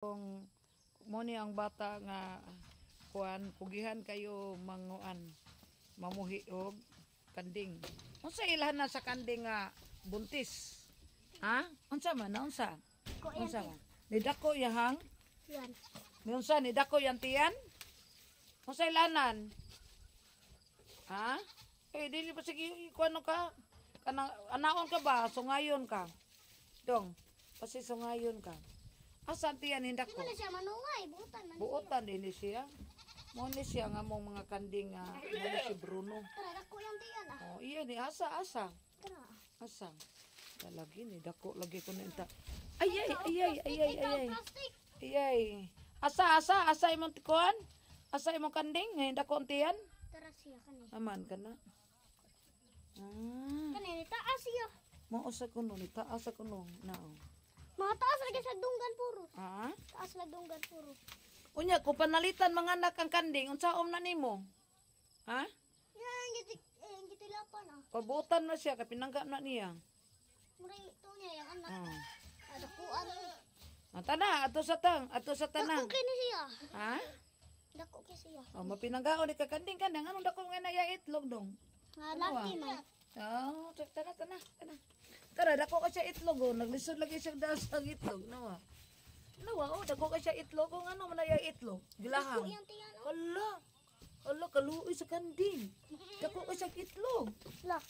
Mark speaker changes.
Speaker 1: Kung mo ni ang bata nga kuan pugihan kayo manguan mamuhi og kanding. Unsa ilahan na sa kanding nga buntis? Ha? Unsa man? Unsa? Unsa man? Nidako yahang?
Speaker 2: Yan.
Speaker 1: Unsa nidako yan tiyan? Unsa ilahanan? Ha? Dili pa sige kuano ka? Kanang anaon ka ba? Sungayon ka. Dong, pasi sungayon ka. Asan tiyan hindak ko?
Speaker 2: Ano siya manungay, buutan man.
Speaker 1: Buotan din ni siya. Mo ni siya nga mong mga kanding nga mo ni si Bruno.
Speaker 2: Tara, dako yan diyan ah.
Speaker 1: Oh, iya ni asa.
Speaker 2: Tara.
Speaker 1: Asa. Lagi ni dako lagi ko na inta. Ay.
Speaker 2: Plastic.
Speaker 1: Ay. Asa imong tikuan? Asa imong kanding nga dako tiyan?
Speaker 2: Tara siya kani.
Speaker 1: Aman ka na.
Speaker 2: Kani taas siya.
Speaker 1: Mo usa kuno ni taas sa kuno nao.
Speaker 2: Mga taas lagi sa dunggan puro.
Speaker 1: Ha?
Speaker 2: Taas lang dunggan puro.
Speaker 1: Unya ko panalitan mga anak ang kanding unsaon na nimo? Ha?
Speaker 2: Yan gitilapan ah.
Speaker 1: Pabutan na siya kapinangga na niya.
Speaker 2: Muray ito niya yung anak.
Speaker 1: Ah.
Speaker 2: Dakuan.
Speaker 1: Tana, ato sa tanang.
Speaker 2: Dako kini siya.
Speaker 1: Ha?
Speaker 2: Dako kini siya.
Speaker 1: Oh, mapinanggaon ni kakanding kanang anong dako nga na itlog dong.
Speaker 2: Nga
Speaker 1: Ano
Speaker 2: laki
Speaker 1: ah?
Speaker 2: man.
Speaker 1: Oh, tana. Tara, dako ka siya itlog oh. Naglisod lagi siya dahil sa itlog, nawa. Nawa, oh, dako ka siya itlog oh. Ano man na itlog?
Speaker 2: Dako
Speaker 1: Gilahang.
Speaker 2: yan tiyan oh.
Speaker 1: Hala, kaluoy sa kanding. Dako ka siya itlog.
Speaker 2: Lah.